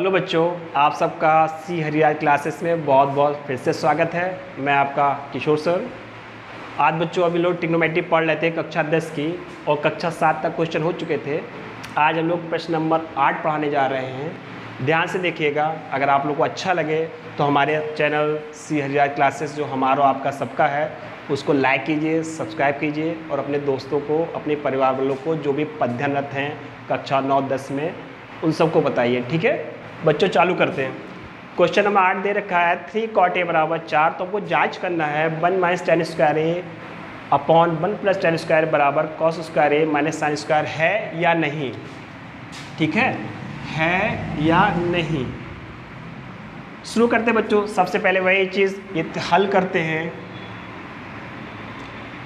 Hello बच्चों, आप सबका सी हरियार क्लासेस में बहुत बहुत फिर से स्वागत है। मैं आपका किशोर सर। आज बच्चों अभी लोग ट्रिग्नोमेट्री पढ़ लेते हैं कक्षा 10 की और कक्षा 7 तक क्वेश्चन हो चुके थे। आज हम लोग प्रश्न नंबर 8 पढ़ाने जा रहे हैं। ध्यान से देखिएगा। अगर आप लोग को अच्छा लगे तो हमारे चैनल सी हरियार क्लासेस जो हमारा आपका सबका है उसको लाइक कीजिए, सब्सक्राइब कीजिए और अपने दोस्तों को, अपने परिवार वालों को जो भी अध्ययनरत हैं कक्षा 9-10 में उन सबको बताइए। ठीक है बच्चों, चालू करते हैं। क्वेश्चन नंबर 8 दे रखा है 3 cot a बराबर 4। तो हमको जांच करना है 1 माइनस tan स्क्वायर ए अपॉन 1 प्लस tan स्क्वायर बराबर cos स्क्वायर ए माइनस sin स्क्वायर है या नहीं। ठीक है या नहीं। शुरू करते हैं बच्चों। सबसे पहले वही चीज़ ये हल करते हैं।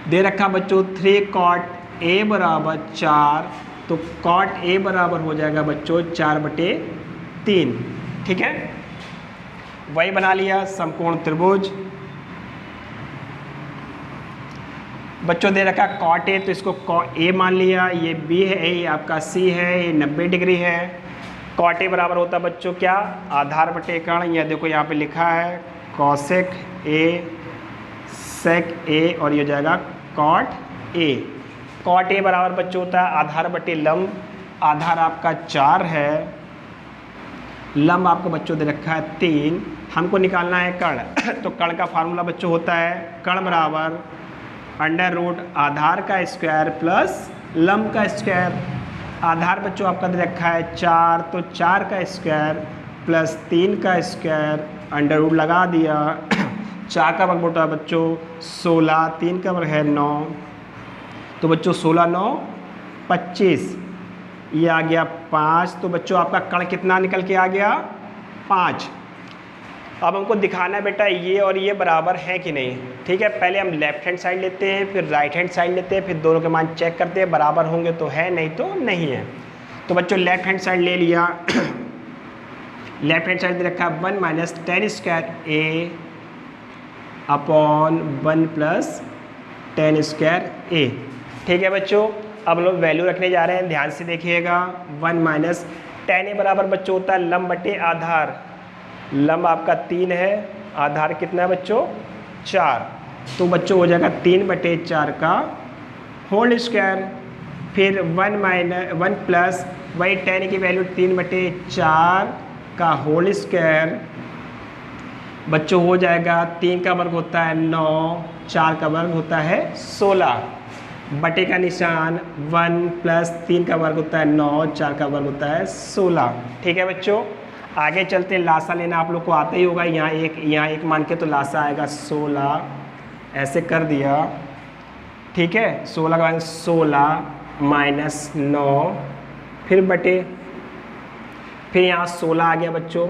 दे रखा बच्चों 3 cot a बराबर 4। तो cot a बराबर हो जाएगा बच्चों 4/3। ठीक है, वही बना लिया समकोण त्रिभुज। बच्चों दे रखा cot a, तो इसको a मान लिया, ये b है, ये आपका c है, ये 90 डिग्री है। cot a बराबर होता है बच्चों क्या, आधार बटे कर्ण। यह देखो यहाँ पे लिखा है cosec a sec a और ये हो जाएगा cot a। cot a बराबर बच्चों होता है आधार बटे लंब। आधार आपका 4 है, लंब आपको बच्चों दे रखा है 3। हमको निकालना है कर्ण। तो कर्ण का फार्मूला बच्चों होता है कर्ण बराबर अंडर रूट आधार का स्क्वायर प्लस लंब का स्क्वायर। आधार बच्चों आपका दे रखा है 4, तो 4 का स्क्वायर प्लस 3 का स्क्वायर अंडर रूट लगा दिया। 4 का वर्ग होता है बच्चों 16, 3 का वर्ग है 9। तो बच्चों 16 9 25, ये आ गया 5। तो बच्चों आपका कर्ण कितना निकल के आ गया 5। अब हमको दिखाना है बेटा ये और ये बराबर है कि नहीं। ठीक है, पहले हम लेफ्ट हैंड साइड लेते हैं, फिर राइट हैंड साइड लेते हैं, फिर दोनों के मान चेक करते हैं। बराबर होंगे तो है, नहीं तो नहीं है। तो बच्चों लेफ्ट हैंड साइड ले लिया। लेफ्ट हैंड साइड दे रखा है 1 माइनस tan स्क्वायर ए अपॉन 1 प्लस tan स्क्वायर ए। ठीक है बच्चों, अब लोग वैल्यू रखने जा रहे हैं। ध्यान से देखिएगा। 1 माइनस tan a बराबर बच्चों होता है लंब बटे आधार। लंब आपका 3 है, आधार कितना है बच्चों 4। तो बच्चों हो जाएगा 3/4 का होल स्क्वायर। फिर 1 प्लस वही tan की वैल्यू 3/4 का होल स्क्वायर। बच्चों हो जाएगा 3 का वर्ग होता है 9, 4 का वर्ग होता है 16। बटे का निशान 1 प्लस 3 का वर्ग होता है 9, 4 का वर्ग होता है 16। ठीक है बच्चों, आगे चलते हैं। लासा लेना आप लोग को आता ही होगा। यहाँ एक मान के तो लासा आएगा 16, ऐसे कर दिया। ठीक है, 16 का बाद 16 माइनस 9, फिर बटे, फिर यहाँ 16 आ गया बच्चों।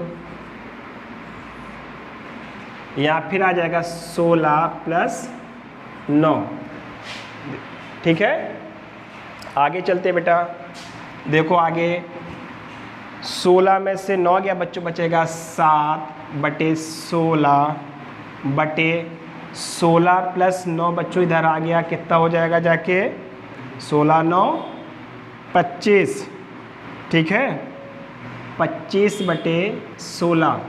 यहाँ फिर आ जाएगा 16 प्लस 9। ठीक है, आगे चलते बेटा। देखो आगे 16 में से 9 गया बच्चों, बचेगा 7/16 बटे 16 प्लस 9 बच्चों इधर आ गया। कितना हो जाएगा जाके 16 9 25। ठीक है, 25/16।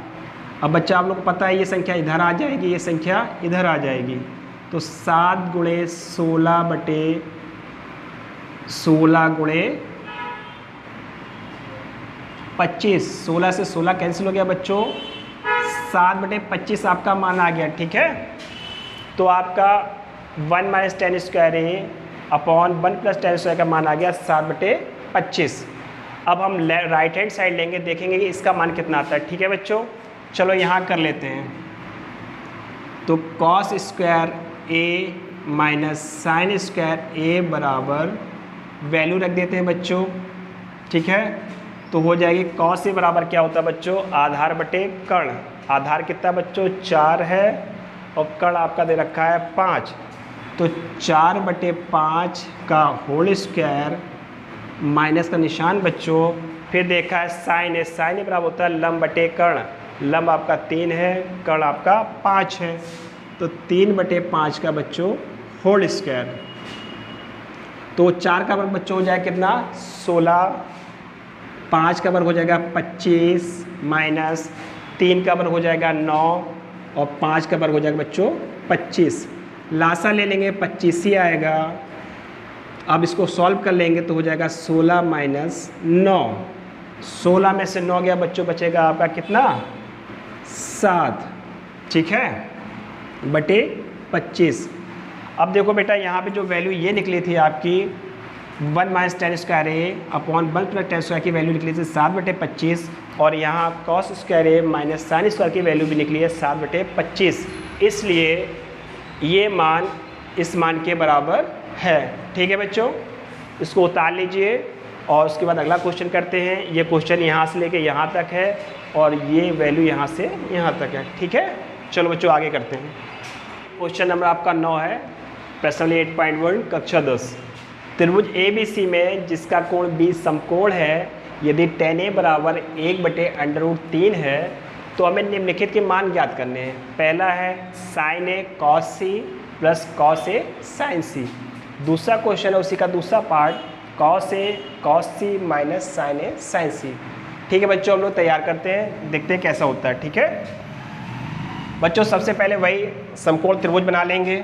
अब बच्चा आप लोग को पता है ये संख्या इधर आ जाएगी, ये संख्या इधर आ जाएगी। तो 7 गुणे 16 बटे 16 गुणे 25। 16 से 16 कैंसिल हो गया बच्चों, 7/25 आपका मान आ गया। ठीक है, तो आपका 1 माइनस tan स्क्वायर ए अपॉन 1 प्लस tan स्क्वायर का मान आ गया 7/25। अब हम राइट हैंड साइड लेंगे, देखेंगे कि इसका मान कितना आता है। ठीक है बच्चों, चलो यहाँ कर लेते हैं। तो cos स्क्वायर ए माइनस साइन स्क्वायर ए बराबर वैल्यू रख देते हैं बच्चों। ठीक है, तो हो जाएगी cos ए बराबर क्या होता है बच्चों, आधार बटे कर्ण। आधार कितना बच्चों 4 है और कर्ण आपका दे रखा है 5। तो 4/5 का होल स्क्वायर माइनस का निशान बच्चों। फिर देखा है साइन ए, साइन ए बराबर होता है लंब बटे कर्ण। लंब आपका 3 है, कर्ण आपका 5 है। तो 3/5 का बच्चों होल स्क्वायर। तो 4 का वर्ग बच्चों हो जाए कितना 16 5 का वर्ग हो जाएगा 25 माइनस 3 का वर्ग हो जाएगा 9 और 5 का वर्ग हो जाएगा बच्चों 25। लासा ले लेंगे 25 ही आएगा। अब इसको सॉल्व कर लेंगे तो हो जाएगा 16 माइनस 9। 16 में से 9 गया बच्चों, बचेगा आपका कितना 7, ठीक है, बटे 25। अब देखो बेटा यहाँ पे जो वैल्यू ये निकली थी आपकी 1 माइनस टेन स्क्वायर ए अपॉन 1 प्लस टेन स्क्वायर की वैल्यू निकली थी 7/25 और यहाँ कॉस स्क्वायर ए माइनस साइन स्क्वायर की वैल्यू भी निकली है 7/25। इसलिए ये मान इस मान के बराबर है। ठीक है बच्चों, इसको उतार लीजिए और उसके बाद अगला क्वेश्चन करते हैं। ये क्वेश्चन यहाँ से लेके यहाँ तक है और ये वैल्यू यहाँ से यहाँ तक है। ठीक है, चलो बच्चों आगे करते हैं। क्वेश्चन नंबर आपका 9 है, प्रश्न 8.1 कक्षा 10। त्रिभुज ABC में जिसका कोण B समकोण है, यदि tan A बराबर 1/√3 है तो हमें निम्नलिखित के मान ज्ञात करने हैं। पहला है sin A cos C plus cos A sin C। दूसरा क्वेश्चन है उसी का दूसरा part cos A cos C minus sin A sin C। ठीक है बच्चों, हम लोग तैयार करते हैं, देखते हैं कैसा होता है। ठीक है बच्चों, सबसे पहले वही समकोण त्रिभुज बना लेंगे।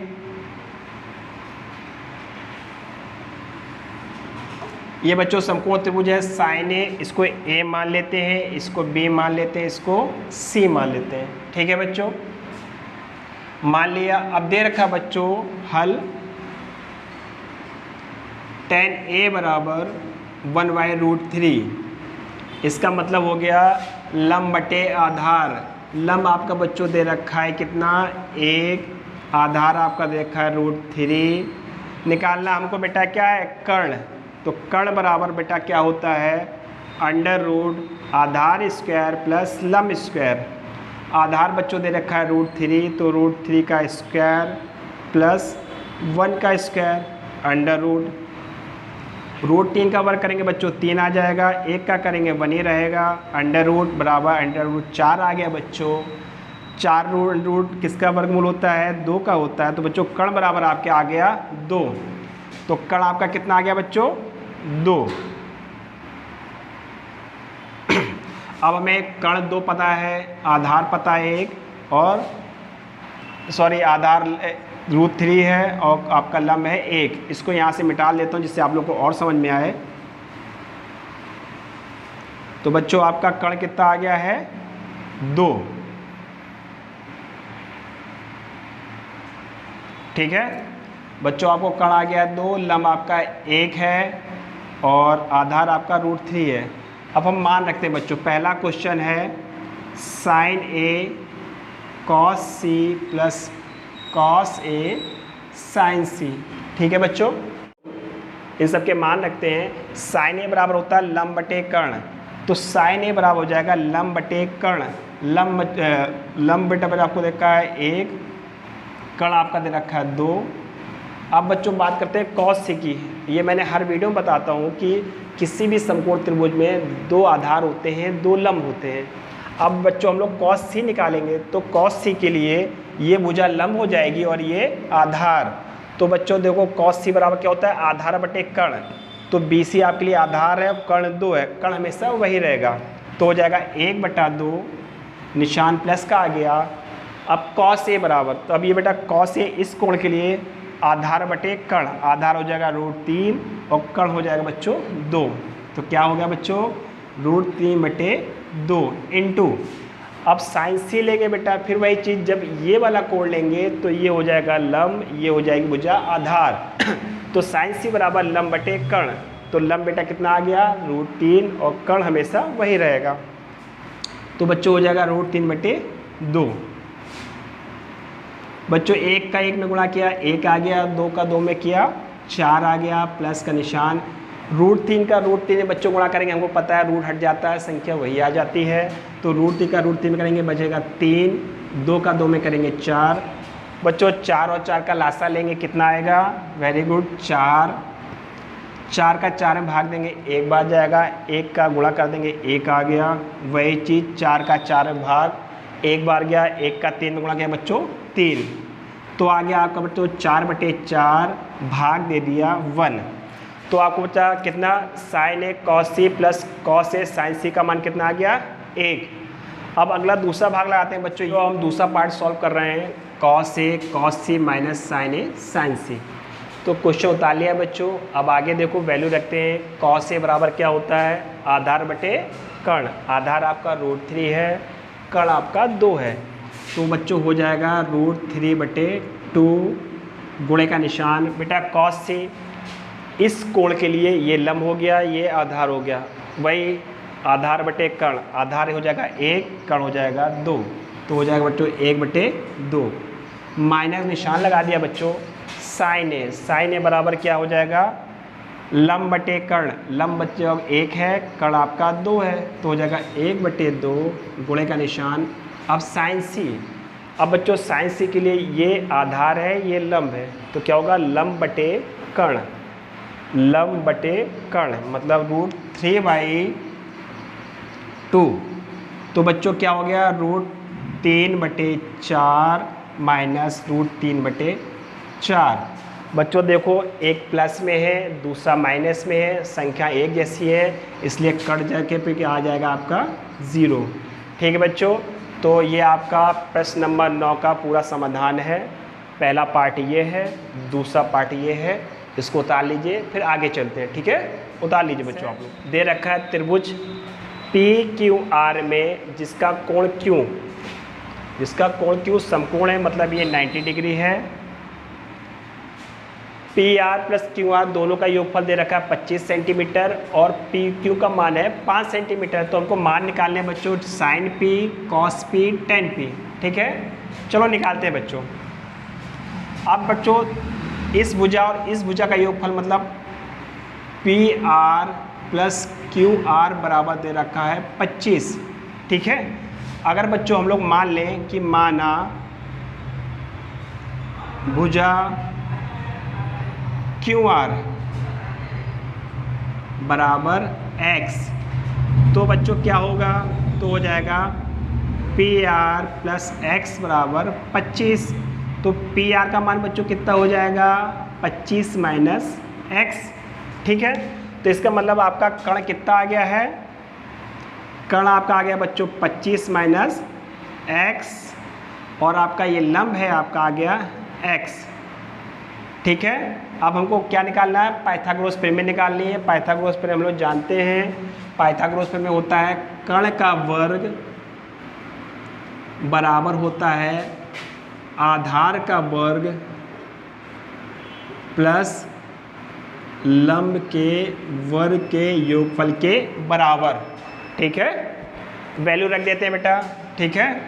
ये बच्चों समकोण त्रिभुज है sin A, इसको A मान लेते हैं, इसको B मान लेते हैं, इसको C मान लेते हैं। ठीक है बच्चों, मान लिया। अब दे रखा बच्चों हल tan A बराबर 1/√3। इसका मतलब हो गया लंब बटे आधार। लंब आपका बच्चों दे रखा है कितना 1, आधार आपका दे रखा है √3। निकालना हमको बेटा क्या है कर्ण, तो कर्ण बराबर बेटा क्या होता है √ आधार स्क्वायर प्लस लंब स्क्वायर। आधार बच्चों दे रखा है √3, तो √3 का स्क्वायर प्लस 1 का स्क्वायर √3 का वर्ग करेंगे बच्चों 3 आ जाएगा, 1 का करेंगे 1 ही रहेगा। √ बराबर √4 आ गया बच्चों। 4 रूट किसका वर्गमूल होता है 2 का होता है, तो बच्चों कर्ण बराबर आपके आ गया 2। तो कर्ण आपका कितना आ गया बच्चों 2। अब हमें कर्ण 2 पता है, आधार पता है 1 और आधार √3 है और आपका लंब है 1। इसको यहाँ से मिटा लेता हूँ जिससे आप लोग को और समझ में आए। तो बच्चों आपका कर्ण कितना आ गया है 2। ठीक है बच्चों, आपको कर्ण आ गया 2, लंब आपका 1 है और आधार आपका √3 है। अब हम मान रखते हैं बच्चों, पहला क्वेश्चन है sin A cos C plus cos A sin C। ठीक है बच्चों, इन सब के मान रखते हैं। sin A बराबर होता है लंब बटे कर्ण, तो sin A बराबर हो जाएगा लंब बटे कर्ण। लंब बटे आपको देखा है 1, कर्ण आपका दे रखा है 2। अब बच्चों बात करते हैं cos C की। ये मैंने हर वीडियो में बताता हूँ कि किसी भी समकोण त्रिभुज में 2 आधार होते हैं, 2 लंब होते हैं। अब बच्चों हम लोग cos C निकालेंगे, तो cos C के लिए ये भुजा लंब हो जाएगी और ये आधार। तो बच्चों देखो cos C बराबर क्या होता है आधार बटे कर्ण, तो BC आपके लिए आधार है, कर्ण 2 है, कर्ण हमेशा वही रहेगा। तो हो जाएगा 1/2, निशान प्लस का आ गया। अब cos A बराबर, तो अब ये बेटा cos A इस कोण के लिए आधार बटे कर्ण, आधार हो जाएगा √3 और कर्ण हो जाएगा बच्चों 2। तो क्या हो गया बच्चों √3/2 इंटू, अब sin C लेंगे बेटा, फिर वही चीज़ जब ये वाला कोण लेंगे तो ये हो जाएगा लंब, ये हो जाएगी भुजा आधार। तो sin C बराबर लंब बटे कर्ण, तो लंब बेटा कितना आ गया √3 और कर्ण हमेशा वही रहेगा। तो बच्चों हो जाएगा √3/2। बच्चों 1 का 1 में गुणा किया 1 आ गया, 2 का 2 में किया 4 आ गया, प्लस का निशान। √3 का √3 में बच्चों गुणा करेंगे, हमको पता है रूट हट जाता है, संख्या वही आ जाती है। तो √3 का √3 में करेंगे बचेगा 3, 2 का 2 में करेंगे 4। बच्चों 4 और 4 का लासा लेंगे, कितना आएगा वेरी गुड 4। 4 का 4 में भाग देंगे 1 बार जाएगा, 1 का गुणा कर देंगे 1 आ गया। वही चीज़ 4 का 4 में भाग 1 बार गया, 1 का 3 में गुणा गया बच्चों 3। तो आ गया आपका बच्चों 4/4 भाग दे दिया 1। तो आपको बचा कितना, sign A cos C plus cos A sign सी का मान कितना आ गया 1। अब अगला दूसरा भाग लगाते हैं बच्चों, जो हम दूसरा पार्ट सॉल्व कर रहे हैं, cos A cos C minus sign A sign सी। तो क्वेश्चन उतार लिया बच्चों। अब आगे देखो वैल्यू रखते हैं। कॉस ए बराबर क्या होता है, आधार बटे कर्ण। आधार आपका √3 है, कर्ण आपका 2 है। तो बच्चों हो जाएगा √3/2 गुणे का निशान। बेटा कॉस सी इस कोण के लिए ये लंब हो गया, ये आधार हो गया, वही आधार बटे कर्ण। आधार हो जाएगा 1, कर्ण हो जाएगा 2, तो हो जाएगा बच्चों 1/2। माइनस निशान लगा दिया बच्चों। साइन ए, साइन ए बराबर क्या हो जाएगा, लंब बटे कर्ण। लंब बच्चों अब 1 है, कर्ण आपका 2 है, तो हो जाएगा 1/2 गुणे का निशान। अब साइन सी, अब बच्चों साइन सी के लिए ये आधार है, ये लंब है, तो क्या होगा, लंब बटे कर्ण। लंब बटे कर्ण मतलब √3/2। तो बच्चों क्या हो गया, √3/4 माइनस √3/4। बच्चों देखो एक प्लस में है, दूसरा माइनस में है, संख्या एक जैसी है, इसलिए कट जाके पे क्या आ जाएगा आपका 0। ठीक है बच्चों, तो ये आपका प्रश्न नंबर 9 का पूरा समाधान है। पहला पार्ट ये है, दूसरा पार्ट ये है। इसको उतार लीजिए, फिर आगे चलते हैं। ठीक है, उतार लीजिए बच्चों। आप लोग दे रखा है त्रिभुज PQR में जिसका कोण Q समकोण है, मतलब ये 90 डिग्री है। PR प्लस QR दोनों का योगफल दे रखा है 25 सेंटीमीटर और PQ का मान है 5 सेंटीमीटर। तो हमको मान निकालने हैं बच्चों, sine P, cos P, tan P। ठीक है, चलो निकालते हैं बच्चों। अब बच्चों इस भुजा और इस भुजा का योगफल मतलब PR प्लस QR बराबर दे रखा है 25। ठीक है, अगर बच्चों हम लोग मान लें कि माना भुजा QR बराबर x, तो बच्चों क्या होगा, तो हो जाएगा PR प्लस x बराबर 25। तो PR का मान बच्चों कितना हो जाएगा, 25 माइनस x। ठीक है, तो इसका मतलब आपका कर्ण कितना आ गया है, कर्ण आपका आ गया बच्चों 25 माइनस x, और आपका ये लंब है आपका आ गया x। ठीक है, अब हमको क्या निकालना है, पाइथागोरस प्रमेय निकालनी है। पाइथागोरस प्रमेय हम लोग जानते हैं, पाइथागोरस प्रमेय होता है कर्ण का वर्ग बराबर होता है आधार का वर्ग प्लस लंब के वर्ग के योगफल के बराबर। ठीक है, वैल्यू रख देते हैं बेटा। ठीक है,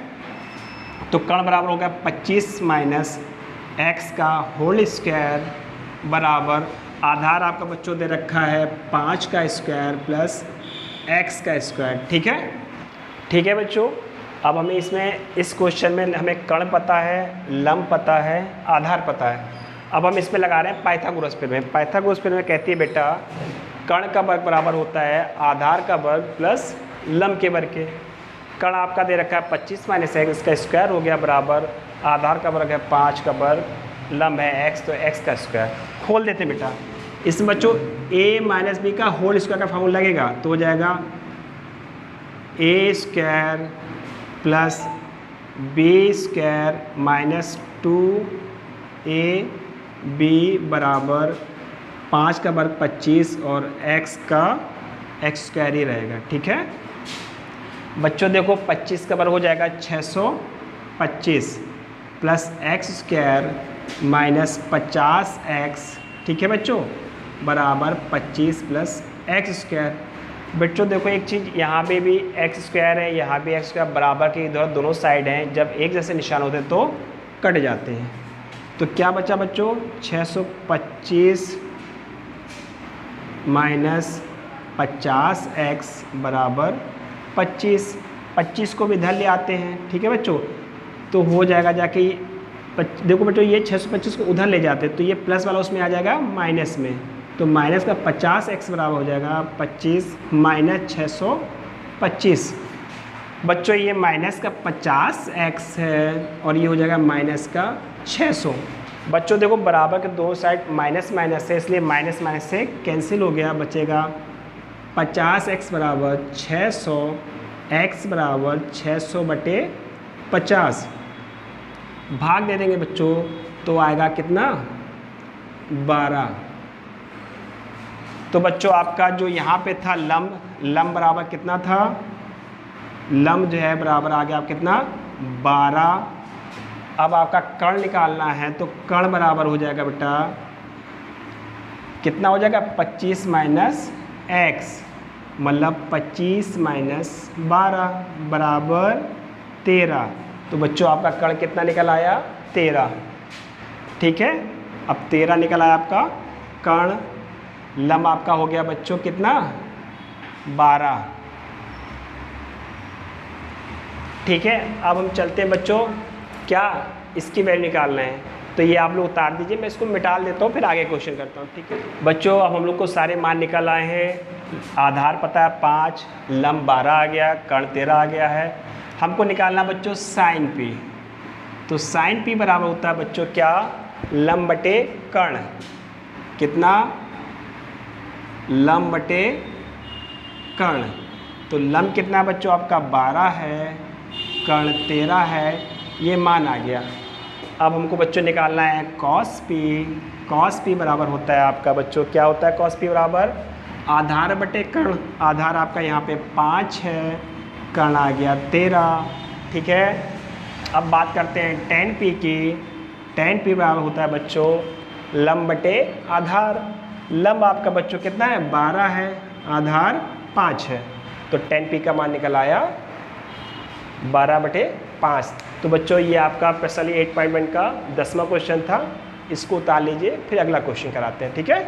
तो कर्ण बराबर हो गया 25 माइनस x का होल स्क्वायर बराबर आधार आपका बच्चों दे रखा है 5 का स्क्वायर प्लस x का स्क्वायर। ठीक है, ठीक है बच्चों। अब हमें इसमें इस क्वेश्चन में हमें कर्ण पता है, लंब पता है, आधार पता है। अब हम इसमें लगा रहे हैं पाइथागोरस प्रमेय। पाइथागोरस प्रमेय कहती है बेटा कर्ण का वर्ग बराबर होता है आधार का वर्ग प्लस लंब के वर्ग के। कर्ण आपका दे रखा है 25 माइनस x, इसका स्क्वायर हो गया बराबर आधार का वर्ग है 5 का वर्ग, लंब है x, तो x का स्क्वायर। खोल देते हैं बेटा। इसमें बच्चों a माइनस बी का होल स्क्वायर का फॉर्मूला लगेगा, तो हो जाएगा a square plus B square minus 2ab बराबर 5 का वर्ग 25 और x का x स्क्वायर ही रहेगा। ठीक है बच्चों, देखो 25 का वर्ग हो जाएगा 625 plus x square minus 50x। ठीक है बच्चों, बराबर 25 प्लस x स्क्वायर। बच्चों देखो एक चीज़, यहाँ पे भी x स्क्वायर है, यहाँ भी x स्क्वायर, बराबर के इधर दोनों साइड हैं, जब एक जैसे निशान होते हैं तो कट जाते हैं। तो क्या बचा बच्चों, 625 माइनस 50x बराबर 25। 25 को भी इधर ले आते हैं। ठीक है बच्चों, तो हो जाएगा जाके देखो बच्चों ये 625 को उधर ले जाते हैं, तो ये प्लस वाला उसमें आ जाएगा माइनस में, तो माइनस का 50x बराबर हो जाएगा 25 माइनस 625। बच्चों ये माइनस का 50x है और ये हो जाएगा माइनस का 600। बच्चों देखो बराबर के दो साइड माइनस माइनस है, इसलिए माइनस माइनस से कैंसिल हो गया, बचेगा 50x बराबर 600, x बराबर 600 बटे 50, भाग दे देंगे बच्चों तो आएगा कितना 12। तो बच्चों आपका जो यहाँ पे था लंब बराबर कितना था, लंब जो है बराबर आ गया आप कितना 12। अब आपका कर्ण निकालना है तो कर्ण बराबर हो जाएगा बेटा कितना हो जाएगा 25 माइनस एक्स, मतलब 25 माइनस 12 बराबर 13। तो बच्चों आपका कर्ण कितना निकल आया 13, ठीक है। अब 13 निकल आया आपका कर्ण, लंब आपका हो गया बच्चों कितना 12, ठीक है। अब हम चलते हैं बच्चों, क्या इसकी वैल्यू निकालना है, तो ये आप लोग उतार दीजिए, मैं इसको मिटा देता हूँ फिर आगे क्वेश्चन करता हूँ, ठीक है बच्चों। अब हम लोग को सारे मान निकल आए हैं, आधार पता है 5, लंब 12 आ गया, कर्ण 13 आ गया है। हमको निकालना बच्चों साइन पी, तो साइन पी बराबर होता है बच्चों क्या लंब बटे कर्ण, कितना लंब बटे कर्ण। तो लंब कितना बच्चों आपका 12 है, कर्ण 13 है, ये मान आ गया। अब हमको बच्चों निकालना है कॉस पी बराबर होता है आपका बच्चों क्या होता है कॉस पी बराबर आधार बटे कर्ण, आधार आपका यहाँ पे 5 है, कर्ण आ गया 13, ठीक है। अब बात करते हैं tan p की, tan p बराबर होता है बच्चों लंब बटे आधार, लंब आपका बच्चों कितना है 12 है, आधार 5 है, तो tan p का मान निकल आया 12 बटे 5। तो बच्चों ये आपका प्रश्नावली 8.1 का 10वां क्वेश्चन था, इसको उतार लीजिए फिर अगला क्वेश्चन कराते हैं, ठीक है।